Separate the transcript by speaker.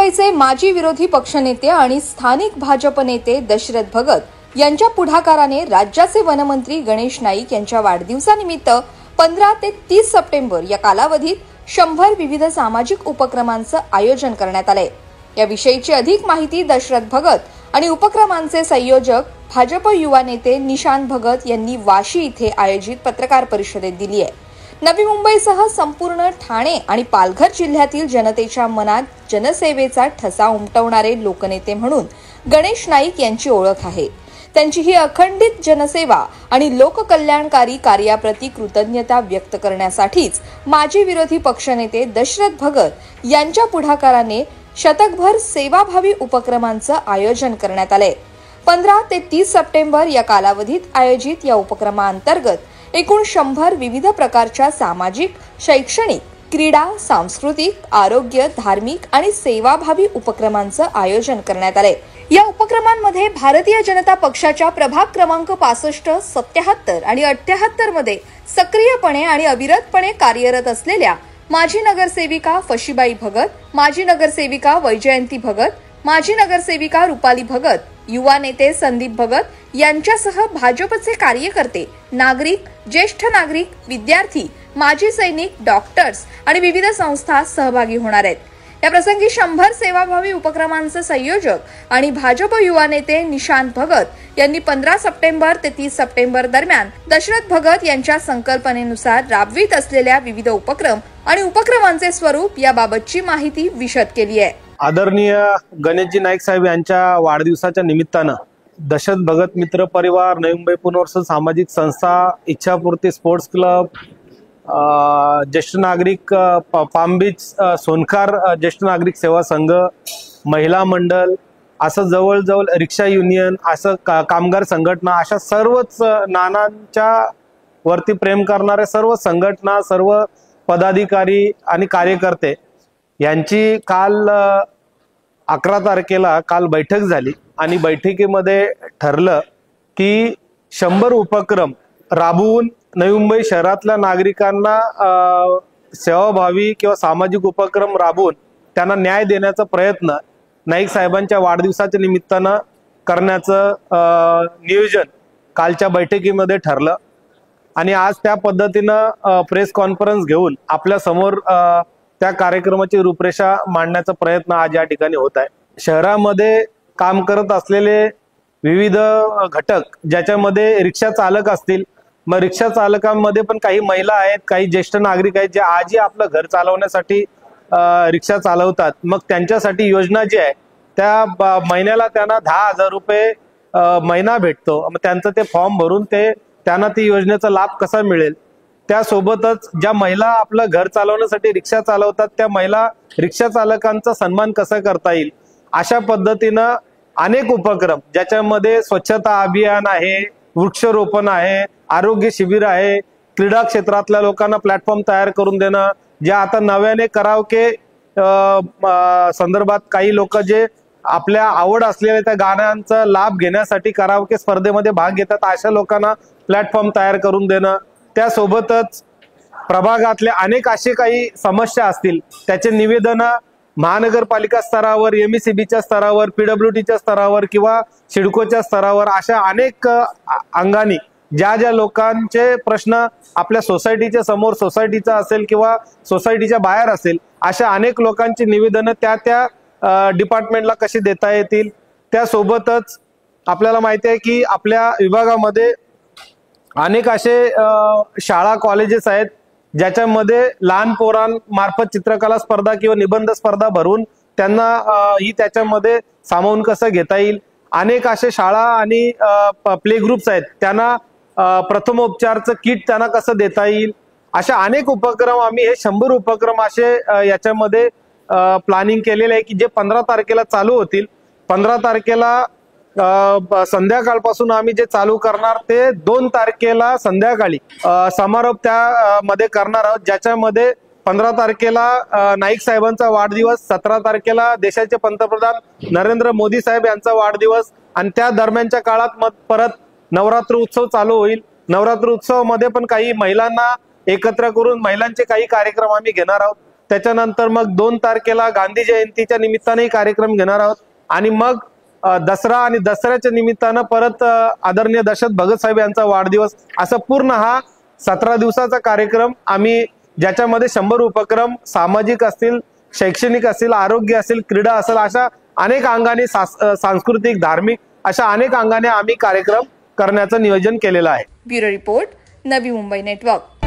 Speaker 1: मुंबईचे माजी विरोधी पक्षनेते आणि स्थानिक भाजप नेते दशरथ भगत यांच्या पुढाकाराने राज्याचे वनमंत्री गणेश नाईक यांच्या वाढदिवसानिमित्त 15 ते 30 सप्टेंबर या कालावधीत 100 विविध सामाजिक उपक्रमांचं आयोजन करण्यात आलंय। याविषयीची अधिक माहिती दशरथ भगत आणि उपक्रमांचे संयोजक भाजप युवा नेते निशांत भगत यांनी वाशी इथे आयोजित पत्रकार परिषदेत दिली आहे। नवी मुंबईसह संपूर्ण ठाणे आणि पालघर जिल्ह्यातील जनतेच्या मनात जनसेवेचा ठसा उमटवणारे लोकनेते म्हणून गणेश नाईक यांची ओळख आहे। त्यांची ही अखंडित जनसेवा आणि लोककल्याणकारी कार्याप्रती कृतज्ञता व्यक्त करण्यासाठीच माजी विरोधी पक्षनेते दशरथ भगत यांच्या पुढाकाराने शतकभर सेवाभावी उपक्रमांचं आयोजन करण्यात आलंय। 15 ते 30 सप्टेंबर या कालावधीत आयोजित या उपक्रमांतर्गत एकूण 100 विविध प्रकारच्या सामाजिक, शैक्षणिक, क्रीडा, सांस्कृतिक, आरोग्य, धार्मिक आणि सेवाभावी उपक्रमांचं आयोजन करण्यात आलंय। या उपक्रमांमध्ये भारतीय जनता पक्षाच्या प्रभाग क्रमांक 65, 77 आणि 78 मध्ये सक्रियपणे आणि अविरतपणे कार्यरत असलेल्या माजी नगरसेविका फशीबाई भगत, माजी नगरसेविका वैजयंती भगत, माजी नगरसेविका रुपाली भगत, युवा नेते संदीप भगत यांच्यासह भाजपचे कार्यकर्ते, नागरिक, ज्येष्ठ नागरिक, विद्यार्थी, माजी सैनिक, डॉक्टर्स आणि विविध संस्था सहभागी होणार आहेत। या प्रसंगी 100 सेवाभावी उपक्रमांचे संयोजक आणि भाजप युवा नेते निशांत भगत यांनी 15 सप्टेंबर ते 30 सप्टेंबर दरम्यान दशरथ भगत यांच्या संकल्पनेनुसार राबवित असलेल्या विविध उपक्रम आणि उपक्रमांचे स्वरूप याबाबतची माहिती विशद केली आहे।
Speaker 2: आदरणीय गणेशजी नाईक साहेब यांच्या वाढदिवसाच्या निमित्तानं दशरथ भगत मित्र परिवार, नवी मुंबई पुनर्वसन सामाजिक संस्था, इच्छापूर्ती स्पोर्ट्स क्लब, ज्येष्ठ नागरिक पाम बीच सोनखार ज्येष्ठ नागरिक सेवा संघ, महिला मंडळ, असं जवळजवळ रिक्षा युनियन, असं कामगार संघटना, अशा सर्वच नानांच्या वरती प्रेम करणाऱ्या सर्व संघटना, सर्व पदाधिकारी आणि कार्यकर्ते यांची काल 11 तारखेला काल बैठक झाली आणि बैठकीमध्ये ठरलं की 100 उपक्रम राबवून नवी मुंबई शहरातल्या नागरिकांना सेवाभावी किंवा सामाजिक उपक्रम राबवून त्यांना न्याय देण्याचा प्रयत्न नाईक साहेबांच्या वाढदिवसाच्या निमित्तानं करण्याचं नियोजन कालच्या बैठकीमध्ये ठरलं आणि आज त्या पद्धतीनं प्रेस कॉन्फरन्स घेऊन आपल्या समोर त्या कार्यक्रमाची रूपरेषा मांडण्याचा प्रयत्न आज या ठिकाणी होत आहे। शहरामध्ये काम करत असलेले विविध घटक, ज्याच्यामध्ये रिक्षा चालक असतील, मग रिक्षा चालकांमध्ये पण काही महिला आहेत, काही ज्येष्ठ नागरिक आहेत जे आजही आपलं घर चालवण्यासाठी रिक्षा चालवतात। मग त्यांच्यासाठी योजना जी आहे त्या महिन्याला त्यांना 10,000 रुपये महिना भेटतो। मग त्यांचं ते फॉर्म भरून त्यांना ती योजनेचा लाभ कसा मिळेल, त्यासोबतच ज्या महिला आपलं घर चालवण्यासाठी रिक्षा चालवतात त्या महिला रिक्षा चालकांचा सन्मान कसा करता येईल, अशा पद्धतीनं अनेक उपक्रम, ज्याच्यामध्ये स्वच्छता अभियान आहे, वृक्षारोपण आहे, आरोग्य शिबिर आहे, क्रीडा क्षेत्रातल्या लोकांना प्लॅटफॉर्म तयार करून देणं, जे आता नव्याने कराओके संदर्भात काही लोक जे आपल्या आवड असलेल्या त्या गाण्यांचा लाभ घेण्यासाठी कराओके स्पर्धेमध्ये भाग घेतात, अशा लोकांना प्लॅटफॉर्म तयार करून देणं, त्यासोबतच प्रभागातल्या अनेक असे काही समस्या असतील त्याचे निवेदन महानगरपालिका स्तरावर, एमईसीबीच्या स्तरावर, पीडब्ल्यूडीच्या स्तरावर किंवा सिडकोच्या स्तरावर, अशा अनेक अंगानी ज्या ज्या लोकांचे प्रश्न आपल्या सोसायटीच्या समोर, सोसायटीचा असेल किंवा सोसायटीच्या बाहेर असेल, अशा अनेक लोकांची निवेदनं त्या डिपार्टमेंटला कशी देता येतील। त्यासोबतच आपल्याला माहिती आहे की आपल्या विभागामध्ये अनेक असे शाळा, कॉलेजेस आहेत ज्याच्यामध्ये लहान पोरांमार्फत चित्रकला स्पर्धा किंवा निबंध स्पर्धा भरून त्यांना ही त्याच्यामध्ये सामावून कसं घेता येईल। अनेक असे शाळा आणि प्ले ग्रुप्स आहेत, त्यांना प्रथमोपचारचं किट त्यांना कसं देता येईल, अशा अनेक उपक्रम आम्ही हे 100 उपक्रम असे याच्यामध्ये प्लॅनिंग केलेले आहे की जे 15 तारखेला चालू होतील। 15 तारखेला संध्याकाळपासून आम्ही जे चालू करणार ते 2 तारखेला संध्याकाळी समारोप त्यामध्ये करणार आहोत, ज्याच्यामध्ये 15 तारखेला नाईक साहेबांचा वाढदिवस, 17 तारखेला देशाचे पंतप्रधान नरेंद्र मोदी साहेब यांचा वाढदिवस आणि त्या दरम्यानच्या काळात मग परत नवरात्र उत्सव चालू होईल। नवरात्र उत्सवामध्ये पण काही महिलांना एकत्र करून महिलांचे काही कार्यक्रम आम्ही घेणार आहोत। त्याच्यानंतर मग 2 तारखेला गांधी जयंतीच्या निमित्ताने कार्यक्रम घेणार आहोत आणि मग दसरा आणि दसऱ्याच्या निमित्तानं परत आदरणीय दशरथ भगत साहेब यांचा वाढदिवस, असं पूर्ण हा 17 दिवसाचा कार्यक्रम आम्ही, ज्याच्यामध्ये 100 उपक्रम सामाजिक असतील, शैक्षणिक असतील, आरोग्य असेल, क्रीडा असेल, अशा अनेक अंगाने सांस्कृतिक, धार्मिक अशा अनेक अंगाने आम्ही कार्यक्रम करण्याचं नियोजन केलेलं आहे.
Speaker 1: Bureau report, Navi Mumbai network.